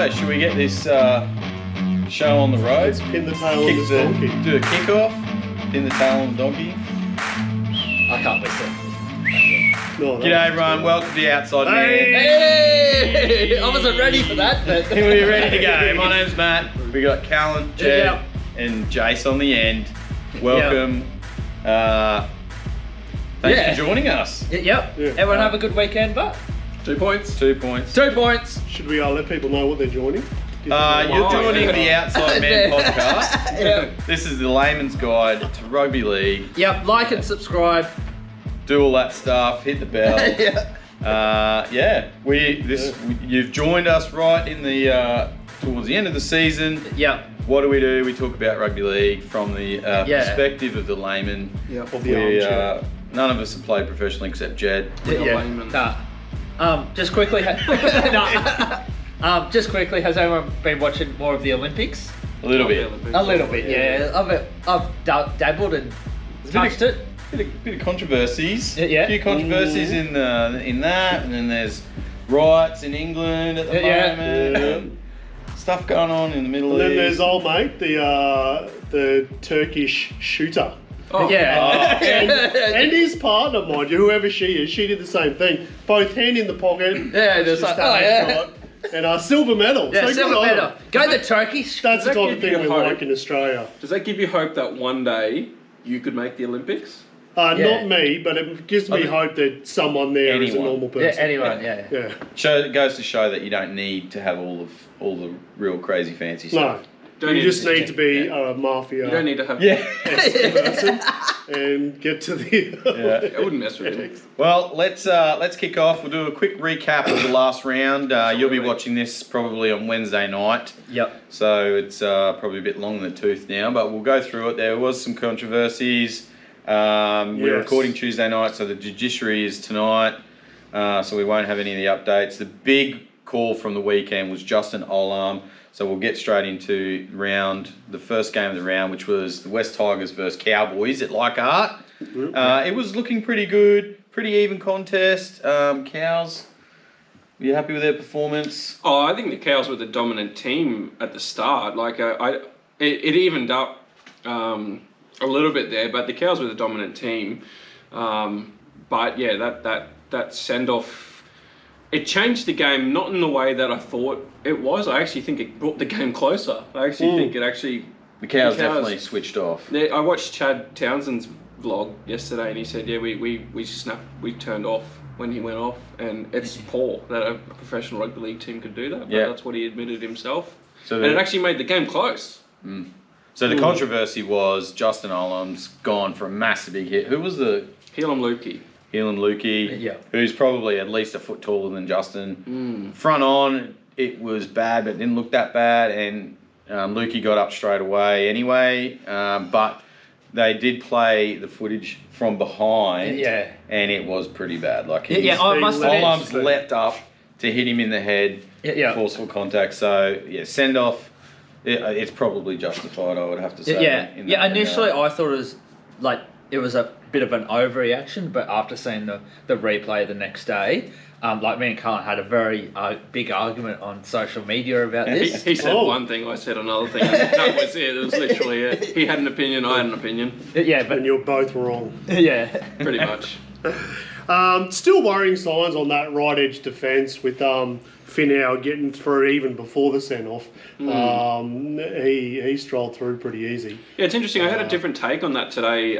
So, should we get this show on the road? Let's pin the tail on this donkey. Do a kick-off, pin the tail on the donkey. I can't listen. No, G'day everyone, welcome to the Outside Man. Hey! I wasn't ready for that, but... We're ready to go. My name's Matt. We got Callan, Jed, Yep. and Jace on the end. Welcome. Thanks for joining us. Yep. Yeah. Everyone have a good weekend, but... 2 points. 2 points. 2 points. Should we let people know what they're joining? You're joining the Outside Man podcast. Yep. This is the layman's guide to rugby league. Yep, like and subscribe. Do all that stuff, hit the bell. You've joined us right in the towards the end of the season. Yep. What do? We talk about rugby league from the perspective of the layman. Of the armchair. None of us have played professionally except Jed. Just quickly, just quickly, has anyone been watching more of the Olympics? A little bit. A little bit, yeah. I've dabbled and touched it. Bit of controversies. Yeah. A few controversies in that, and then there's riots in England at the moment. Stuff going on in the Middle East. And then there's old mate, the Turkish shooter. And his partner, mind you, whoever she is, she did the same thing. Both hand in the pocket. Yeah, just like, shot, and a silver medal. Yeah, so silver medal. Go the Turkish. That's the Does that type of give thing you we hope? like in Australia. Does that give you hope that one day you could make the Olympics? Not me, but it gives me hope that someone there is a normal person. Yeah, anyone, yeah. It goes to show that you don't need to have all the real crazy fancy stuff. No, you just need to be a mafia. You don't need to have... person and get to the... I wouldn't mess with it. Well, let's kick off. We'll do a quick recap of the last round. You'll be watching this probably on Wednesday night. Yep. So it's probably a bit long in the tooth now, but we'll go through it. There was some controversies. We're recording Tuesday night, so the judiciary is tonight. So we won't have any of the updates. The big call from the weekend was Justin Olam. So we'll get straight into the first game of the round, which was the West Tigers versus Cowboys at Leichhardt. It was looking pretty good, pretty even contest. Cows, were you happy with their performance? Oh, I think the Cows were the dominant team at the start. It evened up a little bit there, but the Cows were the dominant team. But yeah, that send-off, it changed the game, not in the way that I thought it was. I actually think it brought the game closer. I actually think it actually... The Cows definitely switched off. I watched Chad Townsend's vlog yesterday, and he said, we turned off when he went off, and it's poor that a professional rugby league team could do that, but that's what he admitted himself. And it actually made the game close. So the controversy was Justin Olam's gone for a massive big hit. Who was the... Heelan Lukey, who's probably at least a foot taller than Justin. Front on, it was bad, but it didn't look that bad, and Lukey got up straight away anyway, but they did play the footage from behind, and it was pretty bad. Olam's leapt up to hit him in the head, forceful contact, so send off. It's probably justified, I would have to say. Initially I thought it was a bit of an overreaction, but after seeing the replay the next day, me and Colin had a very big argument on social media about this. He said one thing, I said another thing, and that was it. It was literally it. He had an opinion, I had an opinion. And you're both wrong. Pretty much. Still worrying signs on that right edge defence with Finau getting through even before the send-off. He strolled through pretty easy. Yeah, it's interesting. I had a different take on that today.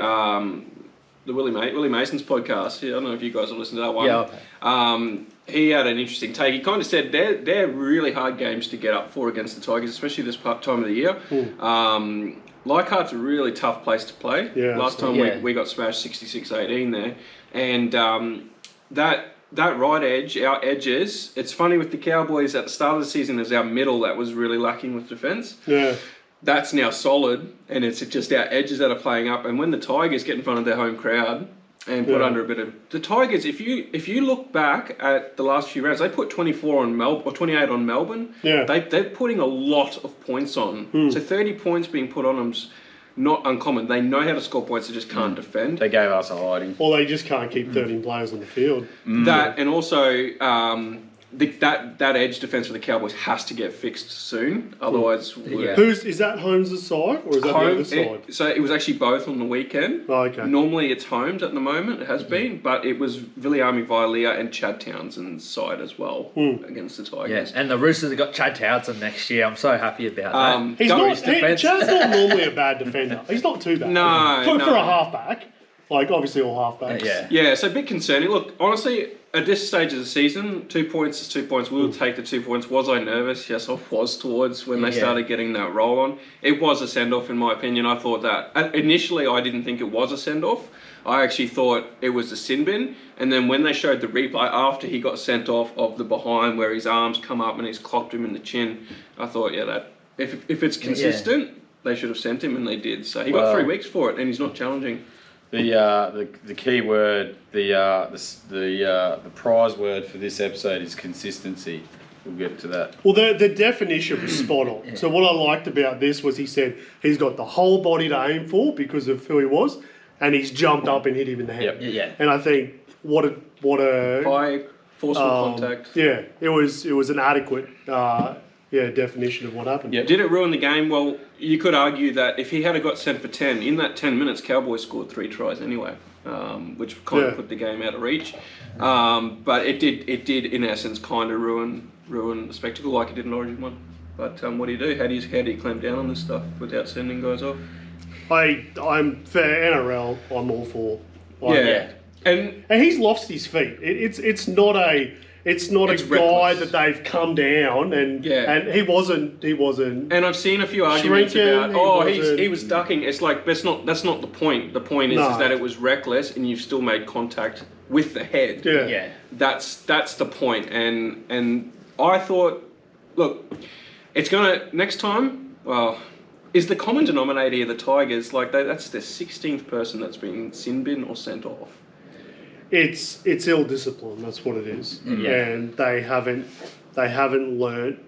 The Willie Mason's podcast. I don't know if you guys have listened to that one. Yeah. He had an interesting take. He kind of said they're really hard games to get up for against the Tigers, especially this time of the year. Leichhardt's a really tough place to play. Last time we got smashed 66-18 there. And that right edge, our edges, it's funny with the Cowboys at the start of the season, there's our middle that was really lacking with defence. That's now solid, and it's just our edges that are playing up. And when the Tigers get in front of their home crowd and put under a bit of... The Tigers, if you look back at the last few rounds, they put 24 on Melbourne, or 28 on Melbourne. They're putting a lot of points on. So 30 points being put on them's not uncommon. They know how to score points, they just can't defend. They gave us a hiding. Or they just can't keep 13 players on the field. That, and also that edge defense for the Cowboys has to get fixed soon. Otherwise, is that Holmes' side or is that the other side? So it was actually both on the weekend. Oh, okay. Normally it's Holmes at the moment. It has been, but it was Viliami Vailea and Chad Townsend's side as well against the Tigers. Yes, and the Roosters have got Chad Townsend next year. I'm so happy about that. Chad's not normally a bad defender. He's not too bad. No, for a halfback. Like, obviously all halfbacks. Yeah, so a bit concerning. Look, honestly, at this stage of the season, 2 points is 2 points. We'll take the 2 points. Was I nervous? Yes, I was towards when they started getting that roll on. It was a send-off, in my opinion. I thought that. Initially, I didn't think it was a send-off. I actually thought it was a sin bin. And then when they showed the replay after he got sent off of the behind where his arms come up and he's clocked him in the chin, I thought, that if it's consistent, they should have sent him, and they did. So he got 3 weeks for it, and he's not challenging. The key word, the prize word for this episode is consistency. We'll get to that. Well, the definition was spot on. So what I liked about this was he said he's got the whole body to aim for because of who he was, and he's jumped up and hit him in the head. Yeah. And I think what a high forceful contact. Yeah, it was an adequate definition of what happened. Yep. Did it ruin the game? Well, you could argue that if he had got sent for 10, in that 10 minutes, Cowboys scored 3 tries anyway, which kind of put the game out of reach. But it did in essence kind of ruin the spectacle like it did in Origin 1. But what do you do? How do you clamp down on this stuff without sending guys off? I'm for NRL. I'm all for. And he's lost his feet. It's not a guy that they've come down and he wasn't. And I've seen a few arguments about he was ducking. It's like that's not the point. The point is that it was reckless and you've still made contact with the head. Yeah. That's the point. And I thought, look, it's gonna next time. Well, is the common denominator here the Tigers? Like that's the 16th person that's been sin bin or sent off. It's ill discipline. That's what it is, and they haven't learnt.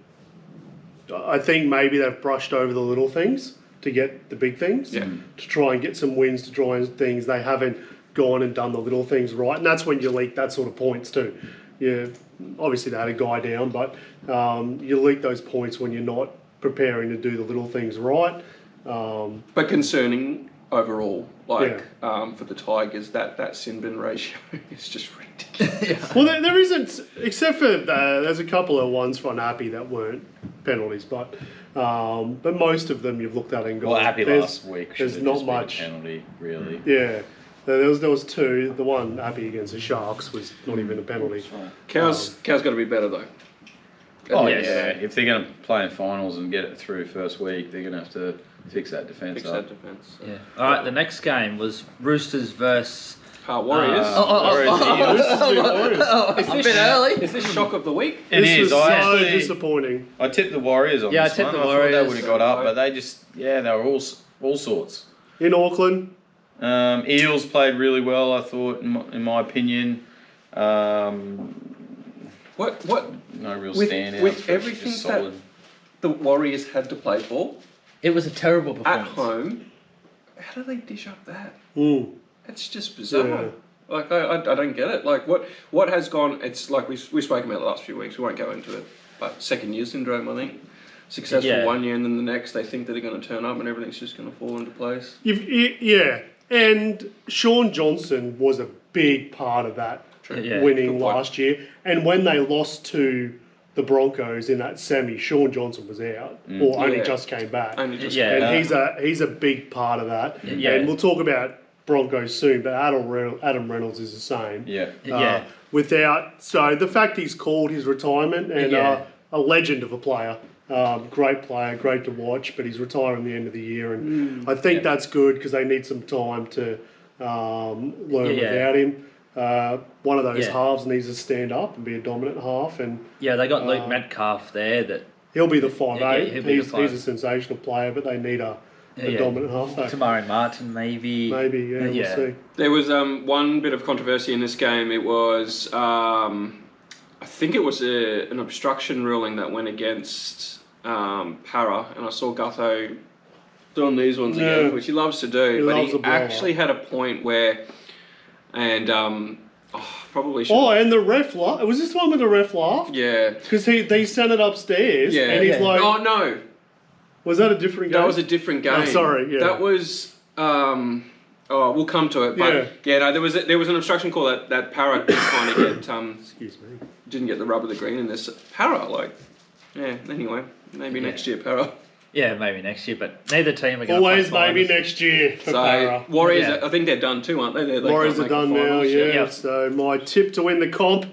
I think maybe they've brushed over the little things to get the big things. To try and get some wins, to try and things. They haven't gone and done the little things right, and that's when you leak that sort of points too. Yeah, obviously they had a guy down, but you leak those points when you're not preparing to do the little things right. But concerning overall, for the Tigers, that sin bin ratio is just ridiculous. Well, there isn't, except for there's a couple of ones for Appy that weren't penalties, but most of them you've looked at and gone. Well, Appy last week there's not much penalty really. Yeah, there was 2. The one Appy against the Sharks was not even a penalty. Cow's got to be better though. If they're going to play in finals and get it through first week, they're going to have to fix that defence up. Yeah. All right, the next game was Roosters versus Warriors. It's a bit early. Is this shock of the week? This was so disappointing. I tipped the Warriors on this one. I tipped the Warriors. I thought they would have got up, but they just, they were all sorts. In Auckland? Eels played really well, I thought, in my opinion. What? No real standout. With everything that the Warriors had to play for, it was a terrible performance. At home, how do they dish up that? It's just bizarre. Yeah. Like, I don't get it. Like, what has gone... It's like we spoke about the last few weeks. We won't go into it. But second year syndrome, I think. Successful 1 year and then the next, they think that they're going to turn up and everything's just going to fall into place. And Sean Johnson was a big part of that winning last year. And when they lost to the Broncos in that semi, Sean Johnson was out or only just came back. And he's a big part of that. And we'll talk about Broncos soon, but Adam Reynolds is the same. So the fact he's called his retirement and a legend of a player. Great player, great to watch, but he's retiring at the end of the year, and I think that's good because they need some time to learn without him. One of those halves needs to stand up and be a dominant half, and they got Luke Metcalf there. That he'll be the 5'8". He's a sensational player, but they need a dominant halfback. Tamari Martin, maybe. We'll see. There was one bit of controversy in this game. It was I think it was an obstruction ruling that went against Para, and I saw Gutho doing these ones again, which he loves to do. But he actually had a point where, and Probably should. Oh, and the ref laughed. Was this one with the ref laughed? Yeah. Because they sent it upstairs, and he's like... Oh, no. Was that a different game? That was a different game. Oh, sorry, yeah. That was... we'll come to it. But no, there was an obstruction call that Para didn't kind of get... Excuse me. Didn't get the rub of the green in this. Para, anyway. Maybe next year, Para. Yeah, maybe next year, but neither team are going to always maybe next year for Para. Warriors, I think they're done too, aren't they? Warriors are done now, yeah. So my tip to win the comp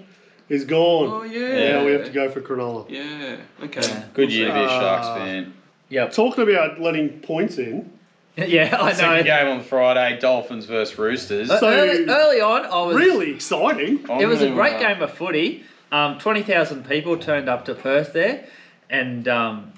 is gone. Oh, yeah. Now we have to go for Cronulla. Yeah, okay. Yeah. Good year to be a Sharks fan. Yep. Talking about letting points in. Yeah, I know. Second game on Friday, Dolphins versus Roosters. So early on, I was... Really exciting. It was a great game of footy. 20,000 people turned up to Perth there. And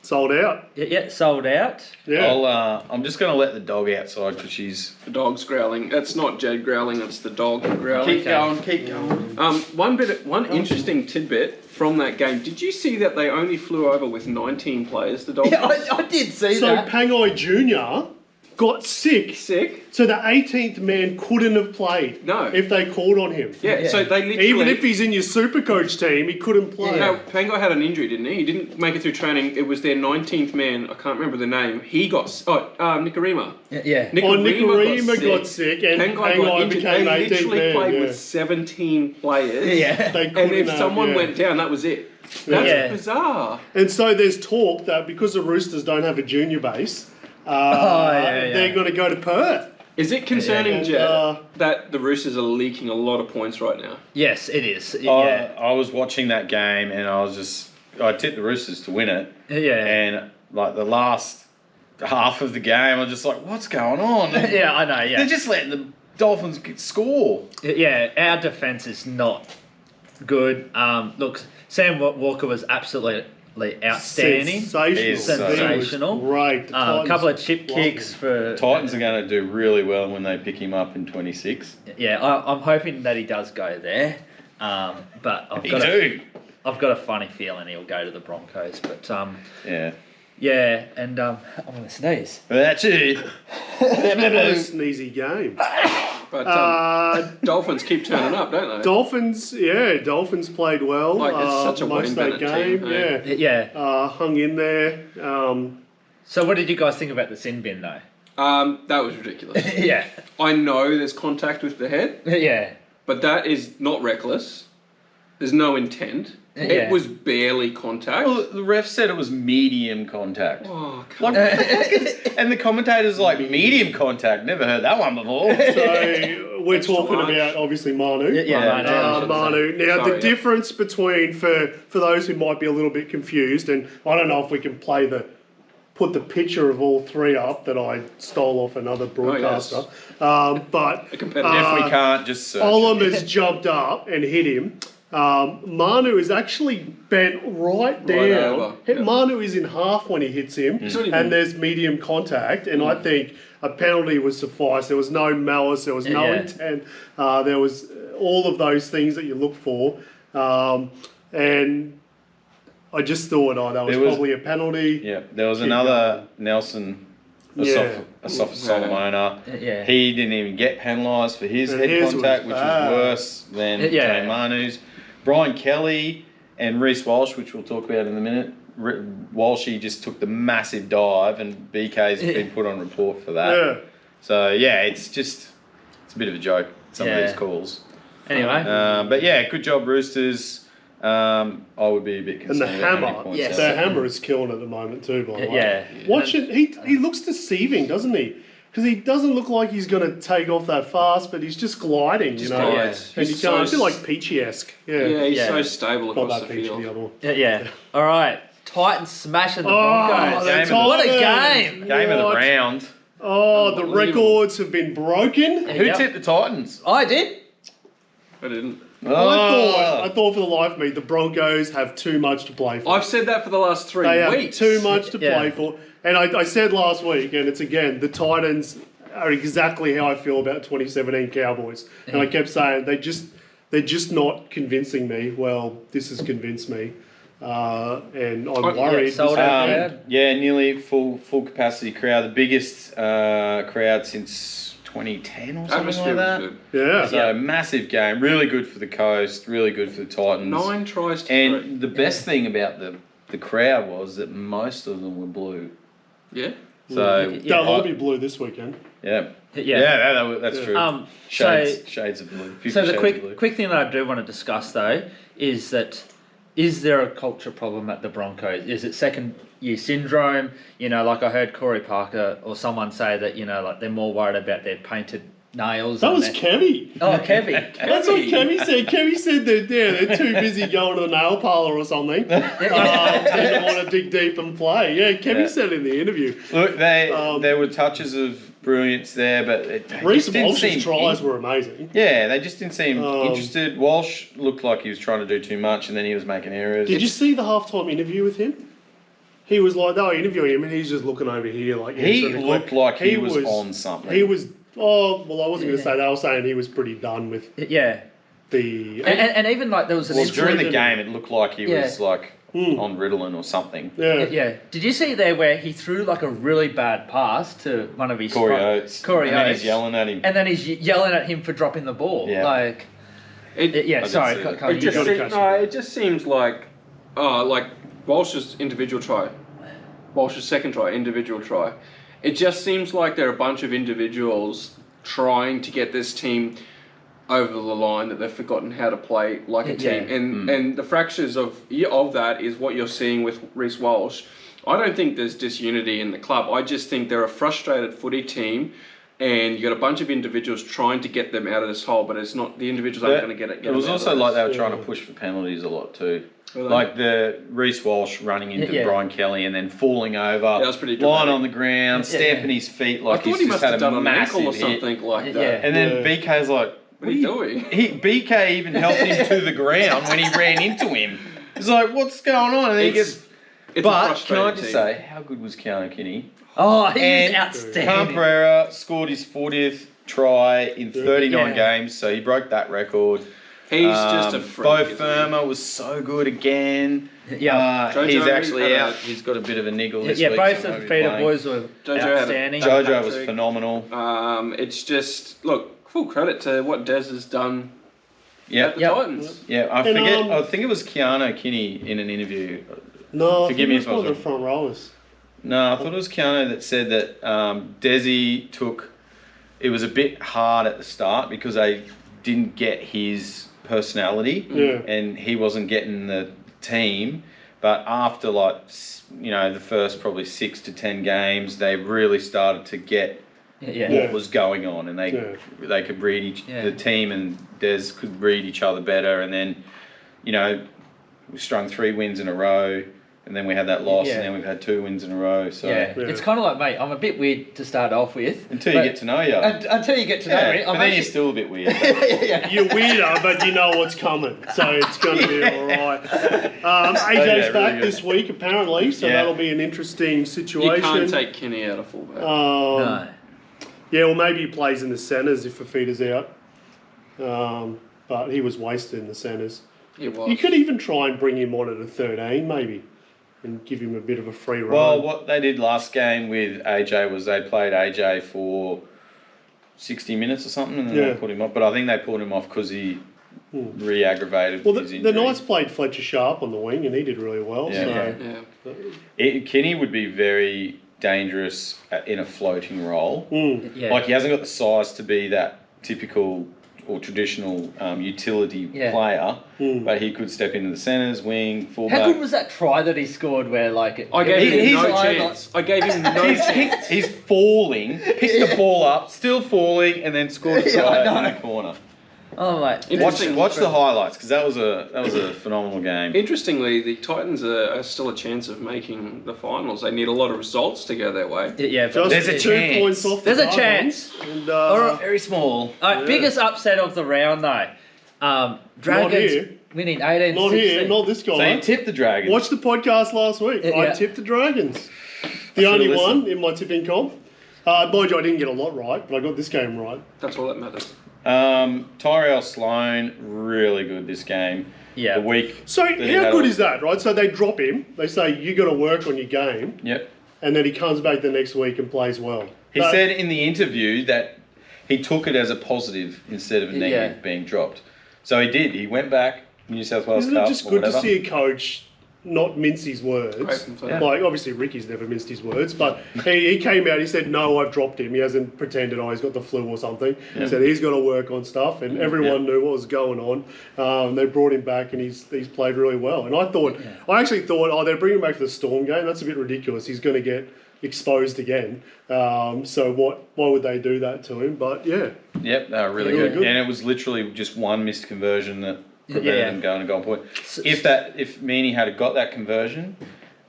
sold out. Yeah, sold out. Yeah. I'm just going to let the dog outside because she's... The dog's growling. That's not Jed growling, that's the dog growling. Keep going. One interesting tidbit from that game. Did you see that they only flew over with 19 players, the Dolphins? Yeah, I did see So that. Pangai Jr. got sick. So the 18th man couldn't have played. No. If they called on him. Yeah, so they literally... Even if he's in your Supercoach team, he couldn't play. No, Pangai had an injury, didn't he? He didn't make it through training. It was their 19th man. I can't remember the name. He got... Nicarima. Yeah. Nicarima got sick and Pangai got injured. became They 18th literally man. played with 17 players. Yeah. And if someone went down, that was it. That's bizarre. And so there's talk that because the Roosters don't have a junior base, they're going to go to Perth. Is it concerning, Jed, that the Roosters are leaking a lot of points right now? Yes, it is. I was watching that game and I tipped the Roosters to win it. Yeah. And like the last half of the game, I was just like, what's going on? Yeah, I know, yeah. They're just letting the Dolphins score. Yeah, our defence is not good. Look, Sam Walker was absolutely outstanding. Sensational. Great. A couple of chip kicks for... Titans are going to do really well when they pick him up in 26. Yeah, I'm hoping that he does go there. But I've got a funny feeling he'll go to the Broncos. But yeah, and I'm going to sneeze. That's it. A sneezy game. But Dolphins keep turning up, don't they? Dolphins played well. Like it's such a most of that game. Team, yeah. Hung in there. So what did you guys think about the sin bin though? That was ridiculous. Yeah. I know there's contact with the head. Yeah. But that is not reckless. There's no intent. Yeah. It was barely contact. Well, the ref said it was medium contact. Oh, come on. And the commentator's like, medium contact. Never heard that one before. So we're talking about, obviously, Manu. Manu. Now, the difference between, for those who might be a little bit confused, and I don't know if we can put the picture of all three up that I stole off another broadcaster. But if we can't, just search Olam has jumped up and hit him. Manu is actually bent right down. Manu is in half when he hits him, and there's medium contact. And I think a penalty would suffice. There was no malice, there was no intent. There was all of those things that you look for. And I just thought, that was probably a penalty. Yeah, there was another Nelson. Asafa Solomona. Yeah. He didn't even get penalised for his head contact, which was worse than Tony Manu's. Brian Kelly and Reece Walsh, which we'll talk about in a minute. Walshy just took the massive dive, and BK's been put on report for that. Yeah. So it's a bit of a joke, some of these calls. Anyway. But good job, Roosters. I would be a bit concerned. And the hammer, the hammer is killing at the moment too. By the way, yeah. Watch it. He looks deceiving, doesn't he? Because he doesn't look like he's going to take off that fast, but he's just gliding, you know. Yeah. And he can't. Feel like Peachy-esque. Yeah, he's so stable across the Peachy, field. Yeah. All right. Titans smashing the Broncos. What a game! Game of the round. Oh, the records have been broken. Who tipped the Titans? I did. I didn't. I thought for the life of me, the Broncos have too much to play for. I've said that for the last 3 weeks. They have too much to play for. And I said last week, and it's again, the Titans are exactly how I feel about 2017 Cowboys. And I kept saying, they're just not convincing me. Well, this has convinced me. And I'm worried. Sold out crowd. Nearly full capacity crowd. The biggest crowd since 2010 or something Atmosphere like that. was good. Yeah. So massive game, really good for the Coast, really good for the Titans. 9 tries to 3. And the best thing about the crowd was that most of them were blue. Yeah. So They'll all be blue this weekend. that's true. Shades of blue. 50 So the shades of blue. quick thing that I do want to discuss though is that is there a culture problem at the Broncos? Is it second year syndrome? You know, like I heard Corey Parker or someone say that, you know, like they're more worried about their painted nails. That was Kevy. Oh, Kevy. That's what Kevy said. Kevy said that they're too busy going to the nail parlour or something. They don't want to dig deep and play. Yeah, Kevy said in the interview. Look, there were touches of brilliance there, but Reece Walsh's tries were amazing. Yeah, they just didn't seem interested. Walsh looked like he was trying to do too much, and then he was making errors. Did you see the halftime interview with him? He was like, they were interviewing him, and he's just looking over here like he looked like he was on something. He was. Oh well, I wasn't going to say. They were saying he was pretty done with. Yeah. And even like there was an during the game, it looked like he was like on Ritalin or something. Yeah. Did you see there where he threw like a really bad pass to one of his Corey Oates? And then he's yelling at him. And then he's yelling at him for dropping the ball. Yeah. Like. It just seems like, like Walsh's individual try, Walsh's second try, individual try. It just seems like there are a bunch of individuals trying to get this team over the line that they've forgotten how to play like a team. And the fractures of that is what you're seeing with Reece Walsh. I don't think there's disunity in the club. I just think they're a frustrated footy team, and you got a bunch of individuals trying to get them out of this hole, but it's not the individuals aren't going to get it. It was also like they were trying to push for penalties a lot too. Really? Like the Reece Walsh running into Brian Kelly and then falling over, that was pretty lying on the ground, stamping his feet like he's just had a massive or something like that. Yeah. And then BK's like, what are you doing? BK even helped him to the ground when he ran into him. He's like, what's going on? And then he gets... But can I just say, how good was Keanu Kinney? Oh, he was outstanding. Cabrera scored his 40th try in 39 games, so he broke that record. He's just a freak. Bo Firma was so good again. Yeah, he's actually out. He's got a bit of a niggle this week. Yeah, both of the Peter boys were outstanding. Jojo was phenomenal. It's just, look, full credit to what Des has done at the Titans. Yeah, I think it was Keanu Kinney in an interview. No, forgive me if I was one of the front rowers. No, I thought it was Keanu that said that Desi took... It was a bit hard at the start because they didn't get his personality and he wasn't getting the team. But after the first probably 6 to 10 games, they really started to get what was going on, and they could read the team and Des could read each other better. And then, we strung 3 wins in a row. And then we had that loss, and then we've had 2 wins in a row. So it's kind of like, mate, I'm a bit weird to start off with. Until you get to know you. Until you get to know me. But then you're still a bit weird. You're weirder, but you know what's coming. So it's going to be all right. AJ's back this week, apparently, so that'll be an interesting situation. You can't take Kenny out of fullback. No. Yeah, well, maybe he plays in the centres if Fafita's out. But he was wasted in the centres. He was. You could even try and bring him on at a 13, maybe, and give him a bit of a free run. Well, what they did last game with AJ was they played AJ for 60 minutes or something, and then they put him off. But I think they pulled him off because he re-aggravated his injury. The Knights played Fletcher Sharp on the wing, and he did really well. Kenny would be very dangerous in a floating role. Like, he hasn't got the size to be that typical or traditional utility player, but he could step into the centres, wing, fullback. How good was that try that he scored where, like... I gave him no chance. He's falling, picked the ball up, still falling, and then scored a try in the corner. Oh, mate. Watch the highlights, because that was a phenomenal game. Interestingly, the Titans are still a chance of making the finals. They need a lot of results to go their way. Yeah, but there's a 2 points off. There's a chance. And, very small. Biggest upset of the round, though. Dragons winning 18-16. Not here, not this guy. So you tipped the Dragons. Watch the podcast last week. I tipped the Dragons. The only one in my tipping comp. Mind you, I didn't get a lot right, but I got this game right. That's all that matters. Tyrell Sloan, really good this game. Yeah. The week. So how good is that, right? So they drop him. They say, you got to work on your game. Yep. And then he comes back the next week and plays well. He said in the interview that he took it as a positive instead of a negative being dropped. So he did. He went back, New South Wales Isn't Cup it just or good whatever. to see a coach not mince his words? Like, obviously Ricky's never minced his words, but he came out, he said, no, I've dropped him. He hasn't pretended, he's got the flu or something. He said he's got to work on stuff, and everyone knew what was going on. They brought him back, and he's played really well. And I actually thought, they're bringing him back for the Storm game. That's a bit ridiculous. He's going to get exposed again. So why would they do that to him? But Yep, they were really good. And it was literally just one missed conversion that prevented them going to goal point. If Meaney had got that conversion,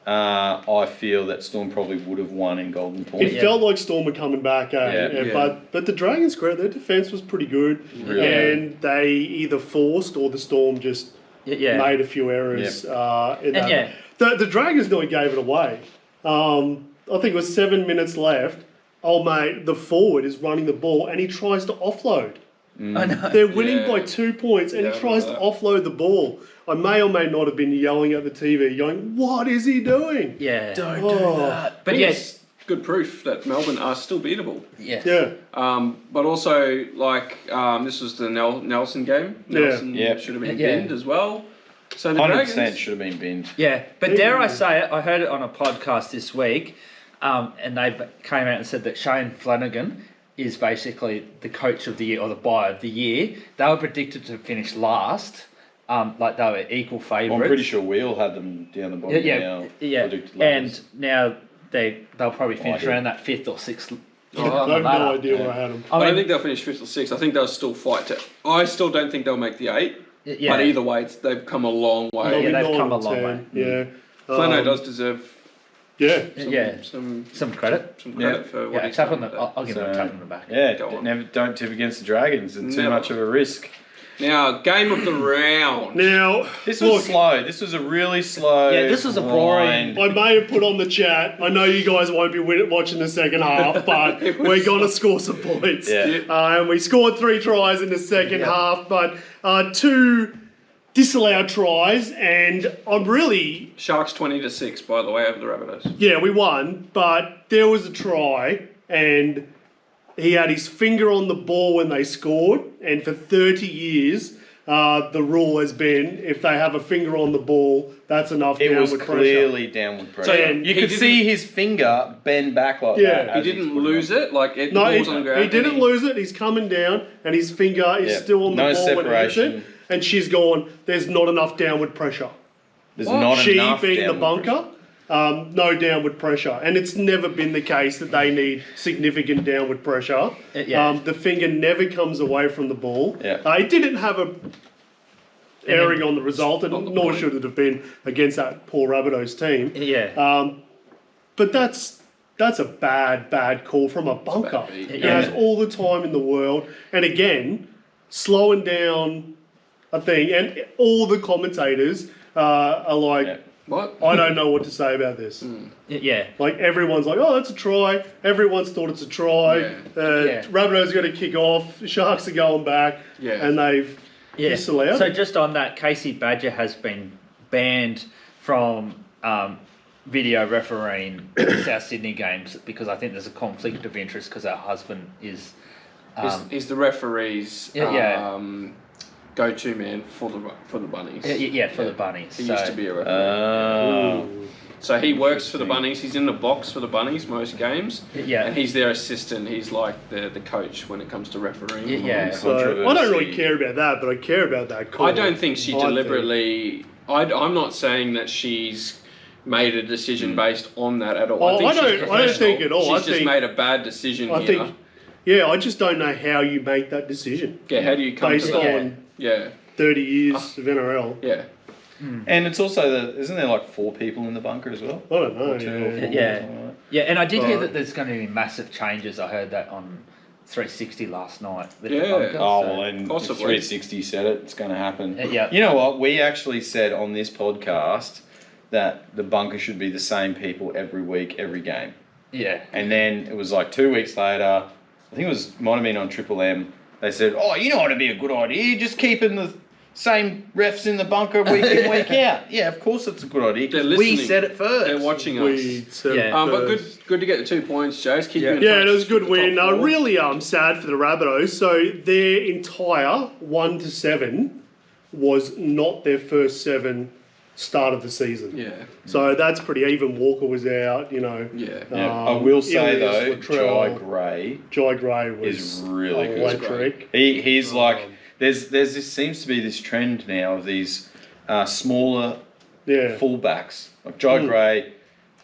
I feel that Storm probably would have won in Golden Point. It felt like Storm were coming back, but the Dragons' credit, their defence was pretty good, and they either forced or the Storm just made a few errors. The Dragons nearly gave it away. I think it was 7 minutes left. Old mate, the forward is running the ball, and he tries to offload. I know. They're winning by 2 points, and he tries to offload the ball. I may or may not have been yelling at the TV, going, "What is he doing?" Yeah. Don't do that. But yes, good proof that Melbourne are still beatable. Yeah. But also, this was the Nelson game. Nelson should have been binned as well. So the 100% Dragons should have been binned. Yeah, but dare I say it, I heard it on a podcast this week, and they came out and said that Shane Flanagan is basically the coach of the year or the buyer of the year. They were predicted to finish last, they were equal favourites. Well, I'm pretty sure we all had them down the bottom now. And now they'll probably finish around that 5th or 6th. I have no idea where I had them. I don't think they'll finish 5th or 6th. I think they'll still fight to. I still don't think they'll make the 8. But either way, they've come a long way. They've come a long way. Yeah. Flano does deserve some credit. Some credit for what he's done. I'll give him a tap on the back. Yeah, don't tip against the Dragons. It's too much of a risk. Now, game of the round. Now, this was slow. This was a really slow. Yeah, this was a boring. I may have put on the chat. I know you guys won't be watching the second half, but we're gonna score some points. And we scored 3 tries in the second half, but 2 disallowed tries, and I'm really Sharks 20-6, by the way, over the Rabbitohs. Yeah, we won, but there was a try, and he had his finger on the ball when they scored, and for 30 years, the rule has been if they have a finger on the ball, that's enough downward pressure. It was clearly downward pressure. So you could see his finger bend back like that. He didn't lose it? The ball's on the ground. He didn't lose it. He's coming down, and his finger is still on the ball when he hits it. And she's gone, there's not enough downward pressure. There's not enough She being the downward bunker, no downward pressure. And it's never been the case that they need significant downward pressure. The finger never comes away from the ball. It didn't have a erring on the result, and nor should it have been against that poor Rabbitohs team. But that's a bad call from a bunker. He has all the time in the world. And again, slowing down a thing, and all the commentators are like, what? I don't know what to say about this. Like, everyone's like, oh, that's a try. Everyone's thought it's a try. Rabbitohs got to kick off. The Sharks are going back. And they've disallowed. So just on that, Casey Badger has been banned from video refereeing South Sydney games because I think there's a conflict of interest because her husband is... He's the referee's... go-to man for the Bunnies. For the Bunnies. He used to be a referee. So he works for the Bunnies. He's in the box for the Bunnies most games. And he's their assistant. He's like the coach when it comes to refereeing. So I don't really care about that, but I care about that call. I don't think she deliberately... I'm not saying that she's made a decision based on that at all. I don't think at all. She's just made a bad decision here. I just don't know how you make that decision. How do you come based to that? on 30 years of NRL. And it's also isn't there like 4 people in the bunker as well? I don't know. And I did hear that there's going to be massive changes. I heard that on 360 last night. And 360 said it. It's going to happen. You know what? We actually said on this podcast that the bunker should be the same people every week, every game. And then it was like 2 weeks later. I think might have been on Triple M. They said, "Oh, you know what would be a good idea? Just keeping the same refs in the bunker week in, week out. Yeah, of course it's a good idea. They're 'Cause we listening. said it first. They're watching us. But good to get the 2 points, Jace. Keep you in touch. It was a good win. Top four. Really sad for the Rabbitohs. So their entire 1 to 7 was not their first 7 start of the season. Yeah. So that's pretty even. Walker was out, Yeah. I will say Ilias, though, Latrell, Jai Gray was is really good. electric. He's like there's this seems to be this trend now of these smaller fullbacks like Jai Gray,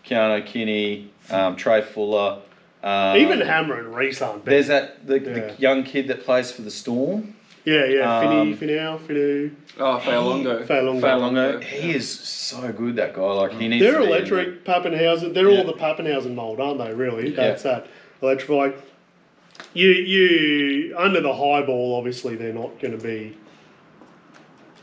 Keanu Kinney, Trey Fuller. Even Hammer and Reese aren't bad. There's the young kid that plays for the Storm. Finau. Failongo. He is so good, that guy. Like he needs. They're to be electric. Pappenhausen. They're all the Pappenhausen mould, aren't they? Really, that's that electrifying. You under the high ball. Obviously, they're not going to be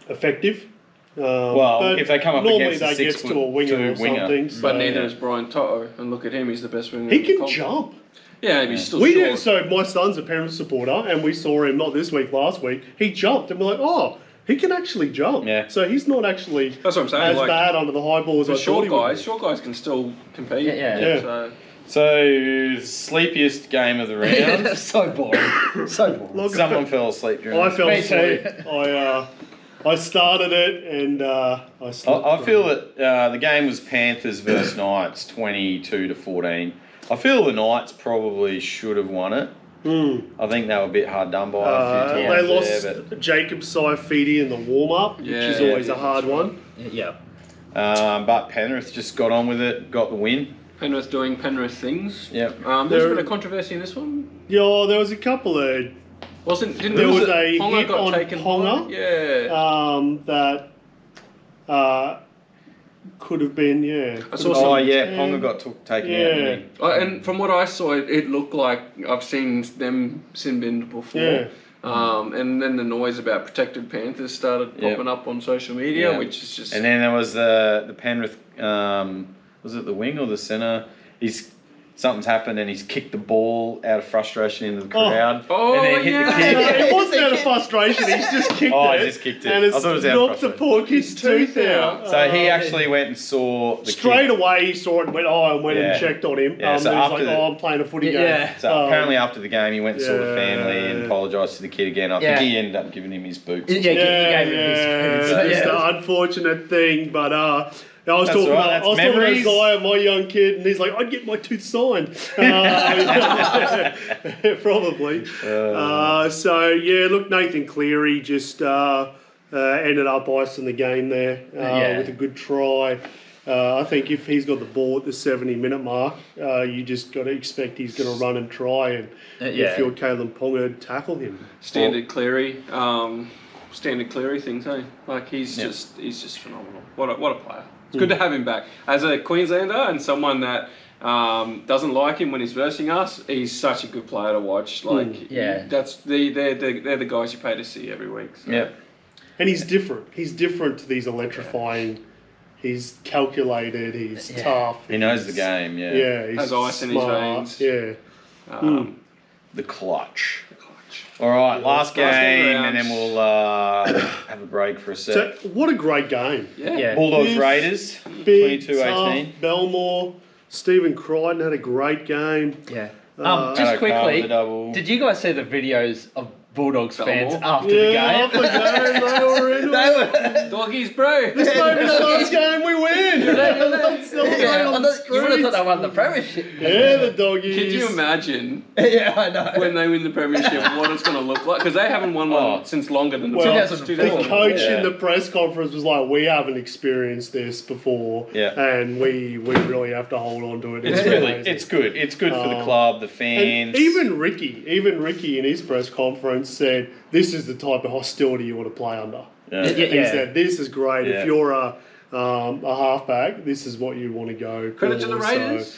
effective. Well, if they come up normally against a they get to a winger or something. So, but neither is Brian Toto, and look at him, he's the best winger. He can jump. Yeah, he's still we short. did. So my son's a Penrith supporter, and we saw him not this week, last week. He jumped, and we're like, oh, he can actually jump. Yeah. So he's not actually That's what I'm saying. as bad under the high ball as I thought he would be. Short guys can still compete. Yeah. So sleepiest game of the round. So boring. So boring. Look, Someone fell asleep during. I fell Me asleep. too. I started it and I slept. I feel that the game was Panthers versus Knights, 22-14. I feel the Knights probably should have won it. I think they were a bit hard done by a few they times lost there, but Jacob Saifidi in the warm-up, which is always a hard one. Yeah. but Penrith just got on with it, got the win. Penrith doing Penrith things. Yep. There's a bit of controversy in this one. Yeah, there was a couple of... There was a Ponga hit got on taken Ponga. Yeah. That could have been, I saw some, Ponga got taken out, didn't he? and from what I saw, it looked like I've seen them sin binned before. Yeah. And then the noise about protected Panthers started popping up on social media, which is just... And then there was the Penrith, was it the wing or the centre? Something's happened and he's kicked the ball out of frustration into the crowd. And then hit the kid. It wasn't out of frustration, he's just kicked it. He just kicked it. And it's I thought it was out of knocked the frustration. poor kid's tooth out. So he actually went and saw the Straight kid. away he saw it and went and checked on him. Yeah, so he was after like, I'm playing a footy game. So apparently after the game he went and saw the family and apologised to the kid again. I think he ended up giving him his boots. You gave him his boots. Just an unfortunate thing, but I was talking to Isaiah, my young kid, and he's like, I'd get my tooth signed. Probably. Look, Nathan Cleary just ended up icing the game there with a good try. I think if he's got the ball at the 70-minute mark, you just got to expect he's going to run and try, and if you're Kalen Ponga, tackle him. Standard Cleary things, hey? Like he's just phenomenal. What a player. It's good to have him back. As a Queenslander and someone that doesn't like him when he's versing us, he's such a good player to watch. Like, they're the guys you pay to see every week. So. Yeah. And he's different. He's different to these electrifying. He's calculated. He's tough. He knows the game. Yeah. He's has ice in his veins. Yeah. The clutch. All right, last game, and then we'll have a break for a sec. So, what a great game. Yeah. Bulldogs Raiders, 22-18. Belmore, Stephen Crichton had a great game. Yeah. Just quickly, did you guys see the videos of Bulldogs fans after the game? After the game, they were into it. Doggies, bro. This may be the last game we win. You would have thought they won the premiership. Yeah, the Doggies. Could you imagine I know. when they win the premiership what it's going to look like? Because they haven't won one since longer than the 2004. 2004. The coach in the press conference was like, we haven't experienced this before, and we really have to hold on to it. It's good. It's good for the club, the fans. And even Ricky in his press conference said, this is the type of hostility you want to play under. He said, this is great. If you're a halfback, this is what you want to go for. Credit to the Raiders.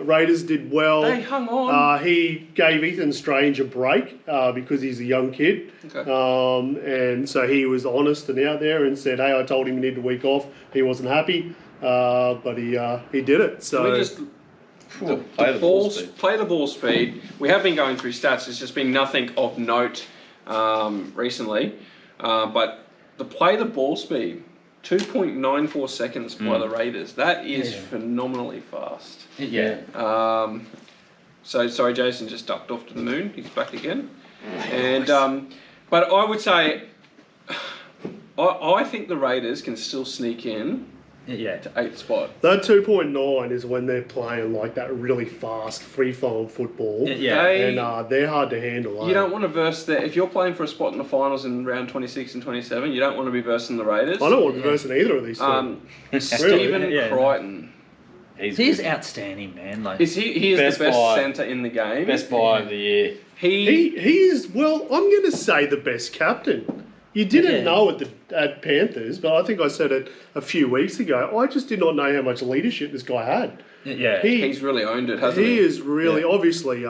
Raiders did well. They hung on. He gave Ethan Strange a break because he's a young kid. Okay. And so he was honest and out there and said, hey, I told him he needed a week off. He wasn't happy, but he did it. So we just play the ball speed. We have been going through stats. There's just been nothing of note recently. But the ball speed, 2.94 seconds by the Raiders. That is phenomenally fast. Yeah. So sorry, Jason just ducked off to the moon. He's back again. And but I would say, I think the Raiders can still sneak in. Yeah. To 8th spot. That 2.9 is when they're playing like that really fast, free-flowing football. Yeah. And they're hard to handle. You don't want to verse that. If you're playing for a spot in the finals in round 26 and 27, you don't want to be versing the Raiders. I don't want to be versing either of these two. Stephen Crichton. He's outstanding, man. Like, he is the best centre in the game. Best buy of the year. He is, well, I'm going to say the best captain. You didn't know at Panthers, but I think I said it a few weeks ago. I just did not know how much leadership this guy had. Yeah. He's really owned it, hasn't he? He is really, obviously,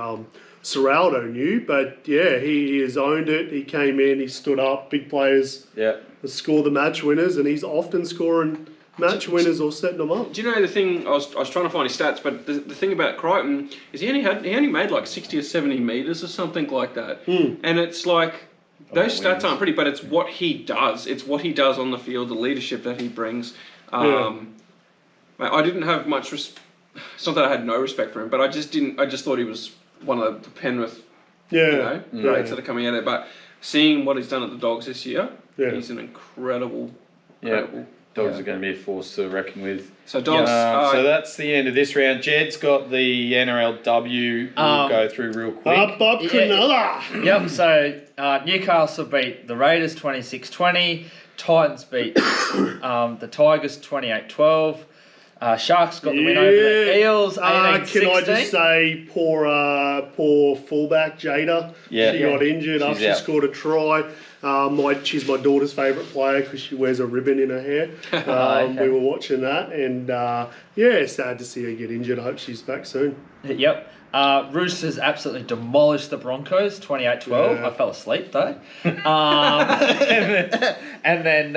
Serraldo knew, but he has owned it. He came in, he stood up, big players score the match winners, and he's often scoring match winners or setting them up. Do you know the thing? I was trying to find his stats, but the thing about Crichton is he only made like 60 or 70 meters or something like that, and it's like those stats aren't pretty, but it's what he does. It's what he does on the field, the leadership that he brings. I didn't have much. It's not that I had no respect for him, but I just didn't. I just thought he was one of the Penrith, greats that are coming out of it. But seeing what he's done at the Dogs this year, he's an incredible. Dogs are going to be a force to reckon with. So Dogs. So that's the end of this round. Jed's got the NRLW. We'll go through real quick. Bob Cronulla. Yep. So Newcastle beat the Raiders 26-20. Titans beat the Tigers 28-12. Sharks got the win over the Eels 18-16. Can I just say, poor fullback Jada. She got injured after she scored a try. She's my daughter's favourite player because she wears a ribbon in her hair. We were watching that, and sad to see her get injured. I hope she's back soon. Yep. Roosters absolutely demolished the Broncos 28-12. I fell asleep though. and then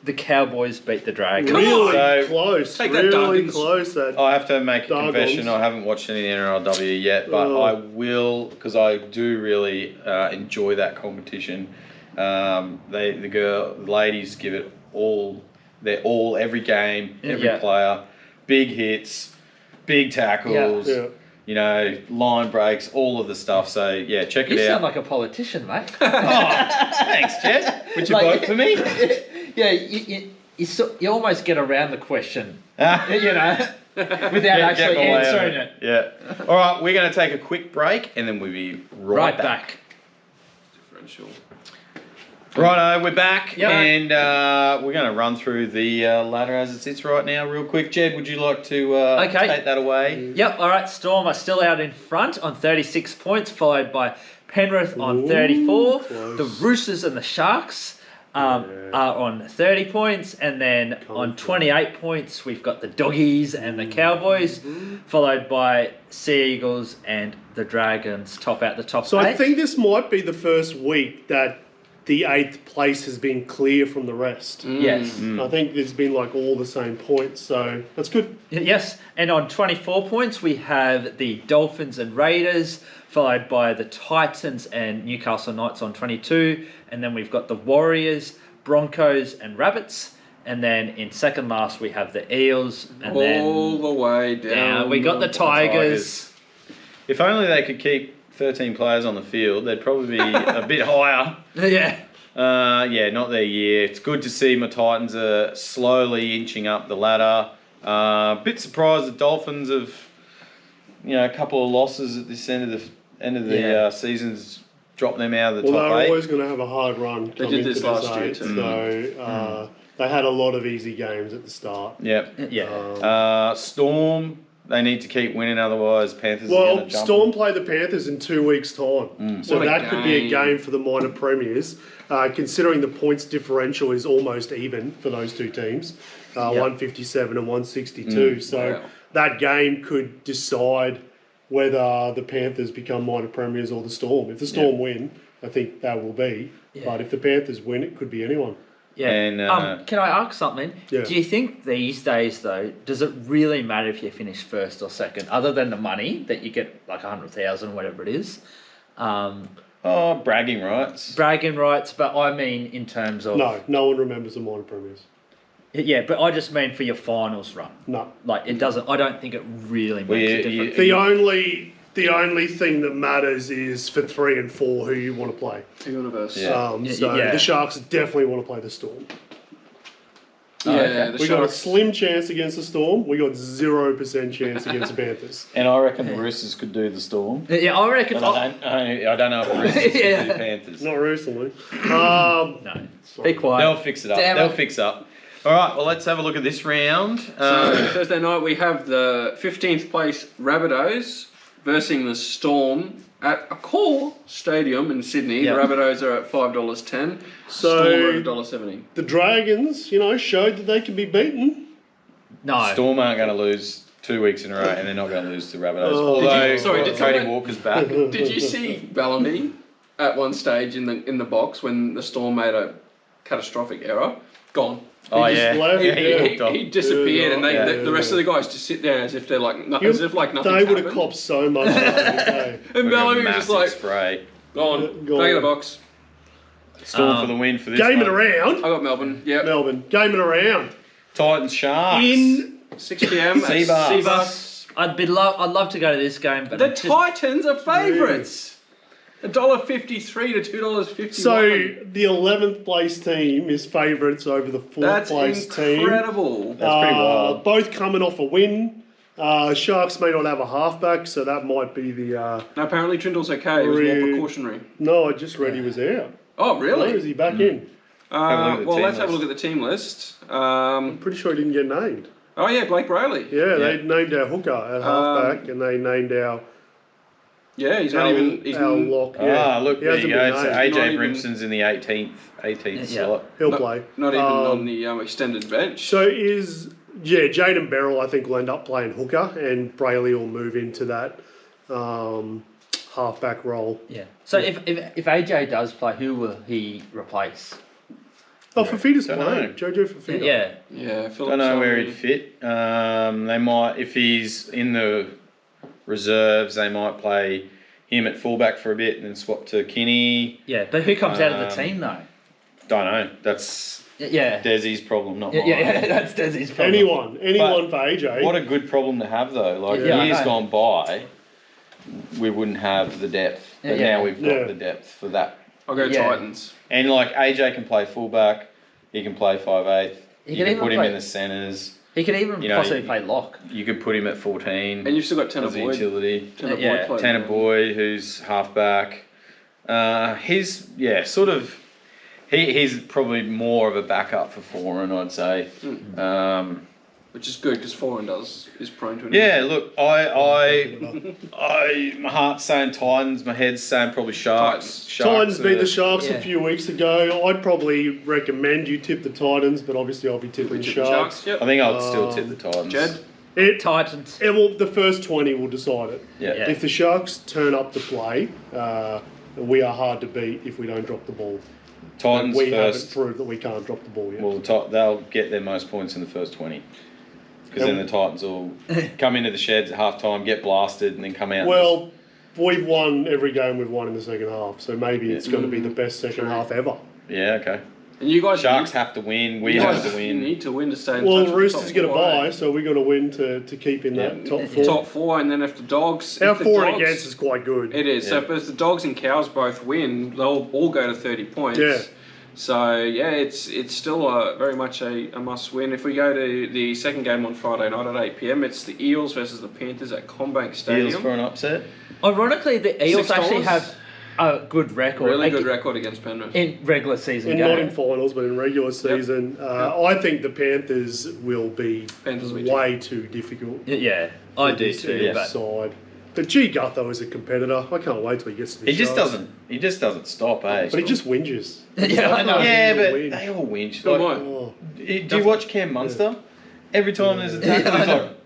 the Cowboys beat the Dragons. Really close. Really close. I have to make a confession. I haven't watched any NRLW yet, but I will, because I do really enjoy that competition. The ladies give it all. They're all, every game, every player, big hits, big tackles. Line breaks, all of the stuff. So check it out. You sound like a politician, mate. Thanks, Jed. Would you vote for me? You almost get around the question, without actually answering it. Yeah. All right, we're going to take a quick break, and then we'll be right back. Differential. Righto, we're back, and we're going to run through the ladder as it sits right now real quick. Jed, would you like to take that away? Yep, all right. Storm are still out in front on 36 points, followed by Penrith on 34. Close. The Roosters and the Sharks are on 30 points, and then on 28 points, we've got the Doggies and the Cowboys, followed by Sea Eagles and the Dragons top out the top 8. So I think this might be the first week that the 8th place has been clear from the rest. Yes. I think there's been like all the same points, so that's good. Yes, and on 24 points we have the Dolphins and Raiders, followed by the Titans and Newcastle Knights on 22, and then we've got the Warriors, Broncos and Rabbits, and then in second last we have the Eels, and all the way down. We got the Tigers. If only they could keep 13 players on the field, they'd probably be a bit higher. Not their year. It's good to see my Titans are slowly inching up the ladder. Bit surprised the Dolphins have, a couple of losses at this end of the season's dropped them out of the top 8. Well, they're always going to have a hard run. They did this last year too. So they had a lot of easy games at the start. Storm. They need to keep winning, otherwise Panthers are going to jump. Storm play the Panthers in 2 weeks' time. So that could be a game for the minor premiers, considering the points differential is almost even for those two teams, 157 and 162. So that game could decide whether the Panthers become minor premiers or the Storm. If the Storm win, I think that will be. But if the Panthers win, it could be anyone. Yeah. And, can I ask something? Yeah. Do you think these days, though, does it really matter if you finish first or second, other than the money that you get, like 100,000, whatever it is? I Oh, bragging rights. Bragging rights, but I mean in terms of... No one remembers the minor premiers. Yeah, but I just mean for your finals run. No. Like, it doesn't... I don't think it really makes a difference. The only thing that matters is for 3 and 4 who you want to play. Universe. The Sharks definitely want to play the Storm. Yeah, we got a slim chance against the Storm. We got 0% chance against the Panthers. And I reckon the Roosters could do the Storm. Yeah, I reckon... I don't know if the Roosters could do the Panthers. Not recently. No. Be quiet. They'll fix it up. They'll fix up. All right, well, let's have a look at this round. So Thursday night we have the 15th place Rabbitohs versus the Storm at a core stadium in Sydney. Yep. The Rabbitohs are at $5.10. So Storm are at $1.70. The Dragons, showed that they can be beaten. No. Storm aren't going to lose 2 weeks in a row, and they're not going to lose to Rabbitohs. Oh. Cody Walker's back. Did you see Bellamy at one stage in the box when the Storm made a catastrophic error? Gone. He disappeared, and the rest of the guys just sit there as if they're like nothing. As if like nothing. They would have copped so much. And Bellamy was just like, spray. Gone. Back in the box. Storm for the win for this Game one. it around. I got Melbourne. Yeah. Melbourne. Game it around. Titans Sharks. In 6 p.m. at Seabus. I'd love to go to this game, but the Titans are favourites. $1.53 to $2.51. So the 11th place team is favourites over the 4th place team. That's incredible. That's pretty wild. Both coming off a win. Sharks may not have a halfback, so that might be the. No, apparently Trindle's okay. It was more precautionary. No, I just read he was out. Oh, really? Or is he back in? Let's have a look at the team list. I'm pretty sure he didn't get named. Oh yeah, Blake Brayley. Yeah, they named our hooker at halfback, and they named our. Yeah, he's not even. He's our lock. Yeah. Look, there you go. So named. AJ Brimson's in the 18th slot. He'll play. Not even on the extended bench. So Jaden Beryl, I think, will end up playing hooker, and Brayley will move into that halfback role. Yeah. So if AJ does play, who will he replace? Oh, Fafita's playing. Jojo Fafita. Yeah. Yeah, Don't know where he'd fit. They might, if he's in the reserves, they might play him at fullback for a bit and then swap to Kinney. Yeah, but who comes out of the team though? Don't know. That's Desi's problem, not mine. Yeah, that's Desi's problem. Anyone for AJ. What a good problem to have though. Like years gone by, we wouldn't have the depth, but now we've got the depth for that. I'll go Titans. And like AJ can play fullback, he can play 5'8". You can put him in the centres. He could even possibly play lock. You could put him at 14. And you've still got Tanner Boyd. Utility. Tanner Boyd, who's halfback. He's he's probably more of a backup for Foran, I'd say. Which is good because Foran is prone to it. Yeah, look, my heart's saying Titans, my head's saying probably Sharks. Titans beat the Sharks a few weeks ago. I'd probably recommend you tip the Titans, but obviously I'll be tipping Sharks. Yep. I think I'd still tip the Titans. Jed? Titans. The first 20 will decide it. Yeah. If the Sharks turn up to play, we are hard to beat if we don't drop the ball. Titans we first. haven't proved that we can't drop the ball yet. Well, they'll get their most points in the first 20. Because then the Titans will come into the sheds at half time, get blasted, and then come out. Well, we've won every game we've won in the second half, so maybe it's going to be the best second half ever. Yeah, okay. And you guys Sharks have to win. We have to win. You need to win to stay in touch. Well, Roosters get a bye, so we got to win to keep in that top four. Top four, and then if the Dogs... Our for and against is quite good. It is. Yeah. So if the Dogs and Cows both win, they'll all go to 30 points. Yeah. So, it's still very much a must win. If we go to the second game on Friday night at 8 p.m, it's the Eels versus the Panthers at Combank Stadium. Eels for an upset? Ironically, the Eels actually have a good record. Really good record against Penrith. In regular season games. Not in finals, but in regular season. I think the Panthers will be way too difficult. Yeah, I do too. Side. But G. Gutho is a competitor. I can't wait till he gets to the show. He just doesn't stop, eh? But he just whinges. Yeah, I know. Yeah, but they all whinge. Do you watch Cam Munster? Yeah. Every time there's a tackle, he's like,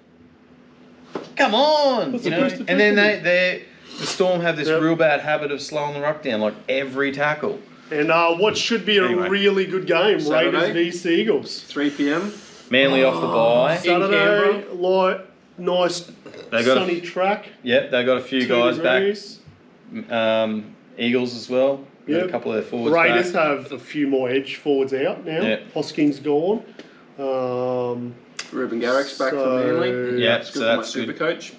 "Come on!" And then the Storm have this real bad habit of slowing the ruck down, like every tackle. And what should be a really good game, Saturday, Raiders v Eagles. 3 p.m. Manly off the bye. Saturday, nice sunny track. Yep, they got a few guys back. Eagles as well. Yep. A couple of their forwards Raiders back. have a few more edge forwards out now. Yeah. Hoskins gone. Ruben Garrick's back So- from Manly. Yeah, It's so good for my that's good. super coach.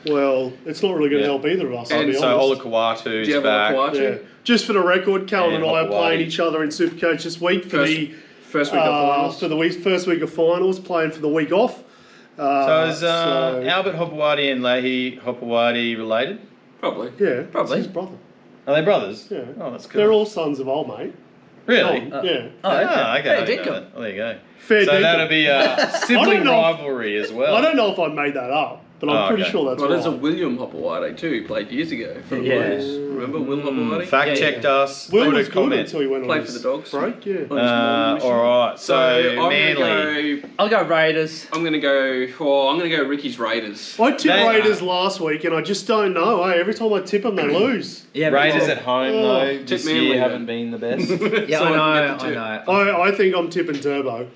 Well, it's not really going to Yeah. help either of us, I'll And be so honest. Olakawatu's Do you have back. Olakawatu? Yeah. Just for the record, Callum And and I are Hopewadi. playing each other in Supercoach this week for First week of finals. for the first week of finals, playing for the week off. So is Albert Hopewadi and Leahy Hopewadi related? Probably. Yeah, Probably. it's his brother. Are they brothers? Yeah. Oh, that's cool. They're all sons of old mate. Really? Oh, yeah. Oh, okay. Ah, okay. Fair I didn't know dinkum. that. Oh, there you go. Fair So dinkum. that'll be a sibling know. rivalry as well. I don't know if I made that up, but I'm Oh, pretty okay. sure that's Well, there's a right. William Hopewadi too. He played years ago for the Yeah. Blues. Remember Will Hopewadi? Fact Yeah, checked yeah. us. Will Put a was good comment. until he went Played on for his the Dogs. break, yeah. On his morning mission. All right. So, I'm Manly. I'll go Raiders. I'm gonna go Ricky's Raiders. I tipped They- Raiders last week, and I just don't know. Every time I tip them, they lose. Yeah, Raiders well, at home Oh. though. Tip This Manly year then. haven't been the best. Yeah, So I I can get know. I think I'm tipping Turbo.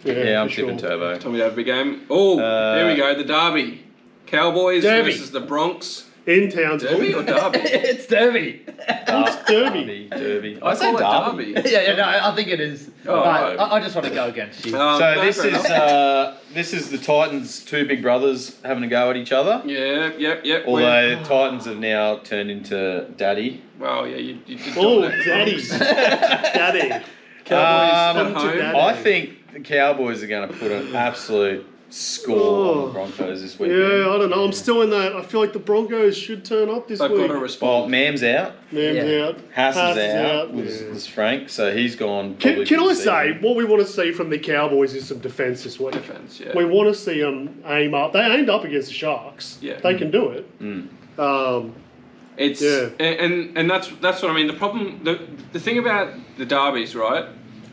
Yeah, I'm for tipping sure. Turbo. Tommy had a big game. Oh, there we go. The derby. Cowboys Derby. versus the Bronx. In Townsville. Derby or derby? It's Derby. Derby. Derby. I I say call it Derby. derby. yeah, no, I think it is. Oh, but right. I just want to go against you. So No, this fair is enough. this is the Titans' two big brothers having a go at each other. Yep. Although the Titans have now turned into Daddy. Well, yeah, you did Oh, that. daddies. Daddy. Cowboys at Come to home. daddy. I think the Cowboys are going to put an absolute score on the Broncos this weekend. Yeah, I don't know. I'm still in that. I feel like the Broncos should turn up this They've week. got to Well, respond. Mam's out. Nam's Yeah. out. Haas is is out. Yeah. Was Frank, so he's gone. Can probably for I the say, season. what we want to see from the Cowboys is some defence this week. Defense, yeah. We want to see them aim up. They aimed up against the Sharks. Yeah. They can do it. It's Yeah. and that's what I mean. The problem, the thing about the derbies, right,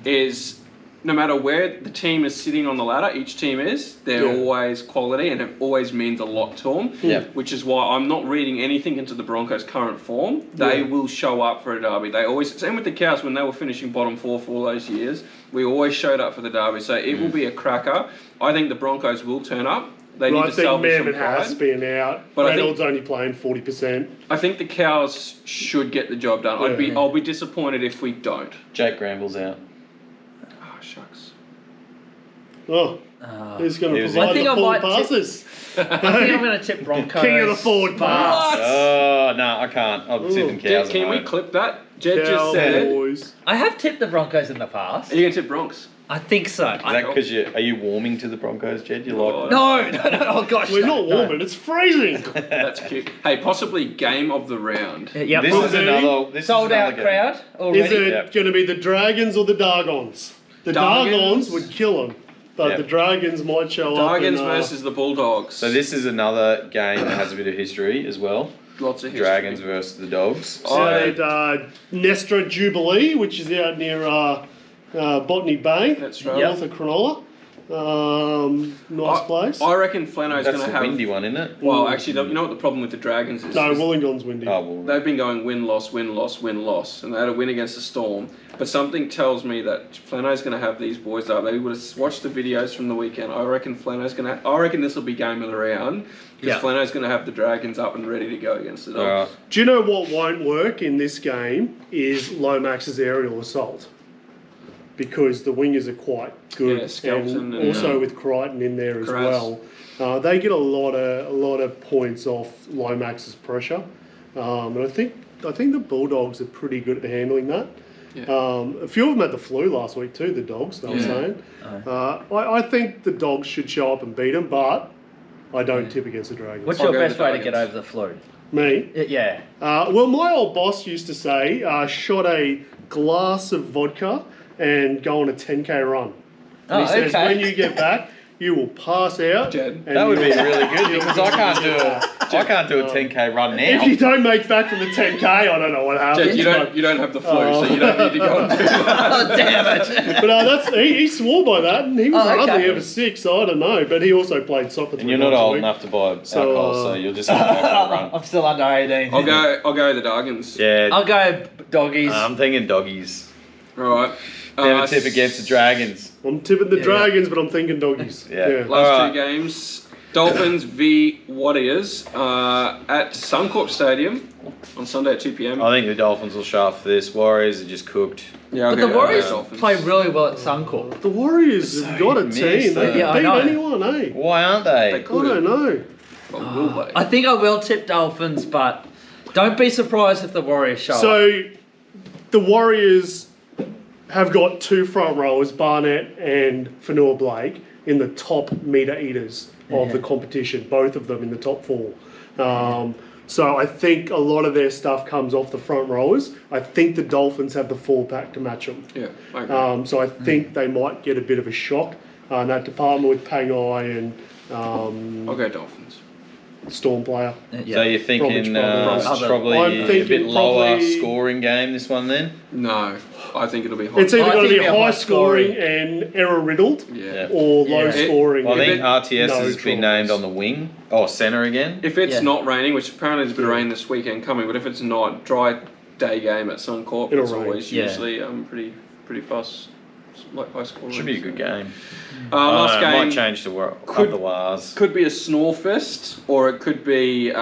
is no matter where the team is sitting on the ladder, each team is, they're Yeah. always quality, and it always means a lot to them. Yeah. Which is why I'm not reading anything into the Broncos' current form. They Yeah. will show up for a derby. They always, same with the Cows when they were finishing bottom four for all those years. We always showed up for the derby, so it will be a cracker. I think the Broncos will turn up. They But need I to think salvage Mam some and Haas pride. being out. But I think- Reynolds only playing 40%. I think the Cows should get the job done. Yeah. I'll be disappointed if we don't. Jake Granville's out. Oh shucks. Oh, who's going He to was provide I think the I full might tip- passes? I think I'm going to tip Broncos. King of the forward pass. Oh no, I can't. I'm tipping Cows. Can at we home. clip that? Jed just said. Cowboys. I have tipped the Broncos in the past. Are you going to tip Bronx? I think so. Is that because are you warming to the Broncos, Jed? You like? No. Oh gosh. We're no, not warming. It's freezing. That's cute. Hey, possibly game of the round. Yep. This is another. This sold is another out game. crowd already. Is it Yep. going to be the Dragons or the Dargons? The Dargons. Dargons would kill them, but Yep. the Dragons might show up. Dragons and, versus the Bulldogs. So this is another game that has a bit of history as well. Lots of history. Dragons versus the Dogs. at So, Nestra Jubilee, which is out near Botany Bay, That's right. north of Cronulla. Nice place. I reckon Flano's that's going to the have. windy one, isn't it? Well, actually, you know what the problem with the Dragons is? No, Is Wollongong's windy. Oh, well, They've been going win loss, win loss, win loss, and they had a win against the Storm. But something tells me that Flano's going to have these boys up. They would have watched the videos from the weekend. I reckon I reckon this will be game of the round because Yeah. Flano's going to have the Dragons up and ready to go against the Dogs. Alright. Do you know what won't work in this game is Lomax's aerial assault. Because the wingers are quite good, Yeah, Skelton and, also with Crichton in there as Carras. well. They get a lot of points off Lomax's pressure, and I think the Bulldogs are pretty good at handling that. Yeah. A few of them had the flu last week too. The Dogs, they were saying. I think the Dogs should show up and beat them, but I don't tip against the Dragons. What's I'll your go best the way to get Dragons. over the flu? Me? Yeah. Well, my old boss used to say, shot a glass of vodka and go on a 10K run. And he says, okay. when you get back, you will pass out. Jed. and That would be you'll- really good because I can't do a 10k run now. If you don't make back from the 10K, I don't know what happens. Jed, you don't have the flu, Oh. so you don't need to go and do that. Oh, damn it. But he swore by that, and he was Oh, okay. hardly ever sick, so I don't know. But he also played soccer. And you're not old enough to buy alcohol, so you'll just have to go for a run. I'm still under 18. I'll go the Dragons. Yeah, I'll go doggies. I'm thinking doggies. All right. Never tip against the Dragons. I'm tipping the Dragons, but I'm thinking doggies. Yeah. Last Alright. two games. Dolphins v Warriors at Suncorp Stadium on Sunday at 2 p.m. I think the Dolphins will show up for this. Warriors are just cooked. Yeah, but the Warriors play really well at Suncorp. The Warriors have got a team. They can beat anyone, eh? Why aren't they? I don't know. Well, will they? I think I will tip Dolphins, but don't be surprised if the Warriors show up. So, the Warriors have got 2 front rowers, Barnett and Fanua Blake, in the top meter eaters of the competition, both of them in the top 4. So I think a lot of their stuff comes off the front rowers. I think the Dolphins have the 4-pack to match them. Yeah, I agree. So I think they might get a bit of a shock in that department with Pangai and I'll go Dolphins. Storm player. So you're thinking probably a bit lower scoring game, this one then? No, I think it'll be high. It's either going to be high scoring and error riddled or low scoring. I think RTS has been named on the wing or centre again. If it's not raining, which apparently there's a bit of rain this weekend coming, but if it's not, dry day game at Suncorp, it's always usually pretty fast. Like high scoring. Should be a good game. Last game might change the otherwise. Could be a snore fest, or it could be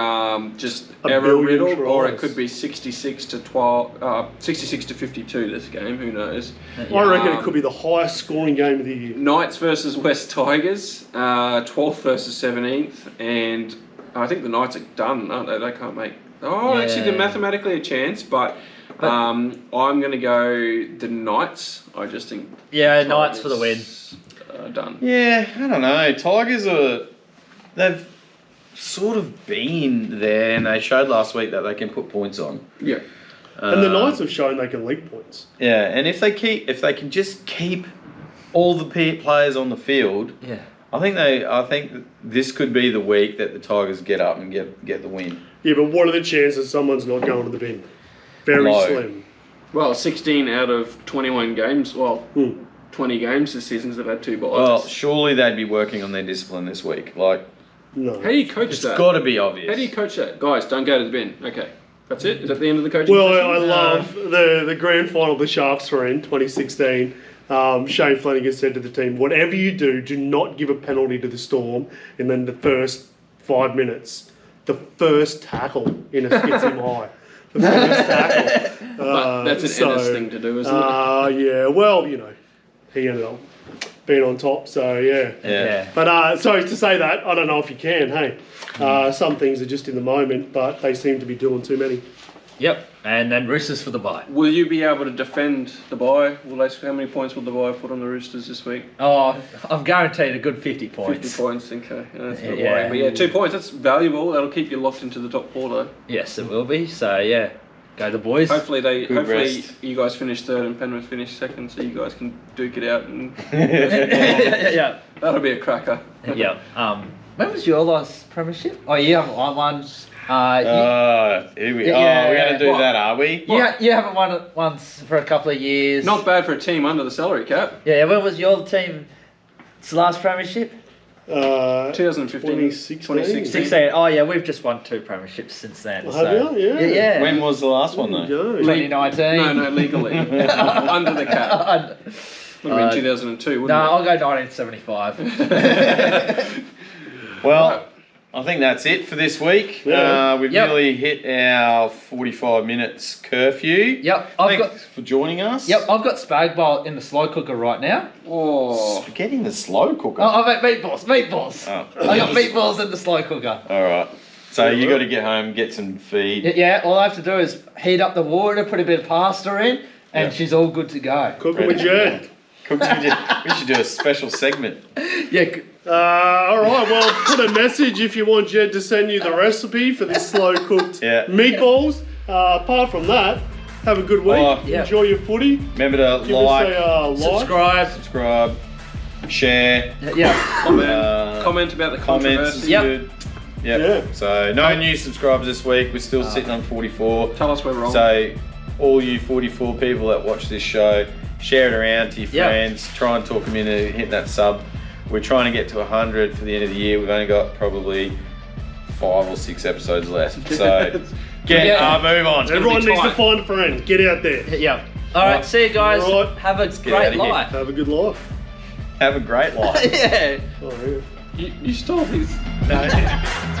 just error riddled, or it could be 66 to 52. This game, who knows? I reckon it could be the highest scoring game of the year. Knights versus West Tigers, 12th versus 17th, and I think the Knights are done, aren't they? They can't make. Actually, they're mathematically a chance, but I'm going to go the Knights. I just think. Yeah, Knights for the win. Done. Yeah, I don't know. Tigers they've sort of been there, and they showed last week that they can put points on. Yeah. And the Knights have shown they can leak points. Yeah, and if they can just keep all the players on the field, I think this could be the week that the Tigers get up and get the win. Yeah, but what are the chances someone's not going to the bin? Very slim. Well, 16 out of 21 games. Well, 20 games this season have had 2 buys. Well, surely they'd be working on their discipline this week. No. How do you coach that? It's got to be obvious. How do you coach that? Guys, don't go to the bin. Okay. That's it? Is that the end of the coaching Well, session? I love the grand final the Sharks were in, 2016. Shane Flanagan said to the team, whatever you do not give a penalty to the Storm in then the first 5 minutes. The first tackle in a Skitsum high. The first tackle. But that's an Ennis thing to do, isn't it? Yeah, well, he ended up being on top, so yeah. But so to say that, I don't know if you can, hey. Some things are just in the moment, but they seem to be doing too many. Yep, and then Roosters for the bye. Will you be able to defend the bye? How many points will the bye put on the Roosters this week? Oh, I'm guaranteed a good 50 points. 50 points, okay. That's not worrying. But 2 points, that's valuable. That'll keep you locked into the top 4 though. Yes, it will be. So go the boys. Hopefully you guys finish 3rd and Penrith finish 2nd, so you guys can duke it out and yeah. That'll be a cracker. Yeah. When was your last premiership? Oh, you haven't won one. Here we are. We're going to do that, are we? You haven't won it once for a couple of years. Not bad for a team under the salary cap. Yeah, when was your team's last premiership? 2015. 2016. Oh, yeah, we've just won 2 premierships since then. Have you? Yeah. When was the last one, though? 2019. No, legally. Under the cap. Would have been 2002, wouldn't it? I'll go 1975. Well, I think that's it for this week. We've nearly hit our 45 minutes curfew. Yep. Thanks for joining us. Yep, I've got spag bowl in the slow cooker right now. Oh, spaghetti in the slow cooker? Oh, I've got meatballs. Oh. I got meatballs in the slow cooker. All right. So you got to get home, get some feed. Yeah, all I have to do is heat up the water, put a bit of pasta in, and she's all good to go. Cooking with Jed. We should do a special segment. Yeah. All right, well, put a message if you want Jed to send you the recipe for the slow-cooked meatballs. Apart from that, have a good week. Enjoy your footy. Remember to like, subscribe, share, comment about the controversy. Yep. So no new subscribers this week. We're still sitting on 44. Tell us we're wrong. So all you 44 people that watch this show, share it around to your friends. Try and talk them into hitting that sub. We're trying to get to 100 for the end of the year. We've only got probably 5 or 6 episodes left. So move on. Everyone needs to find a friend. Get out there. Yeah. All right. See you guys. Right. Have a great life. Have a good life. Have a great life. Yeah. Oh, yeah. You stole his. No.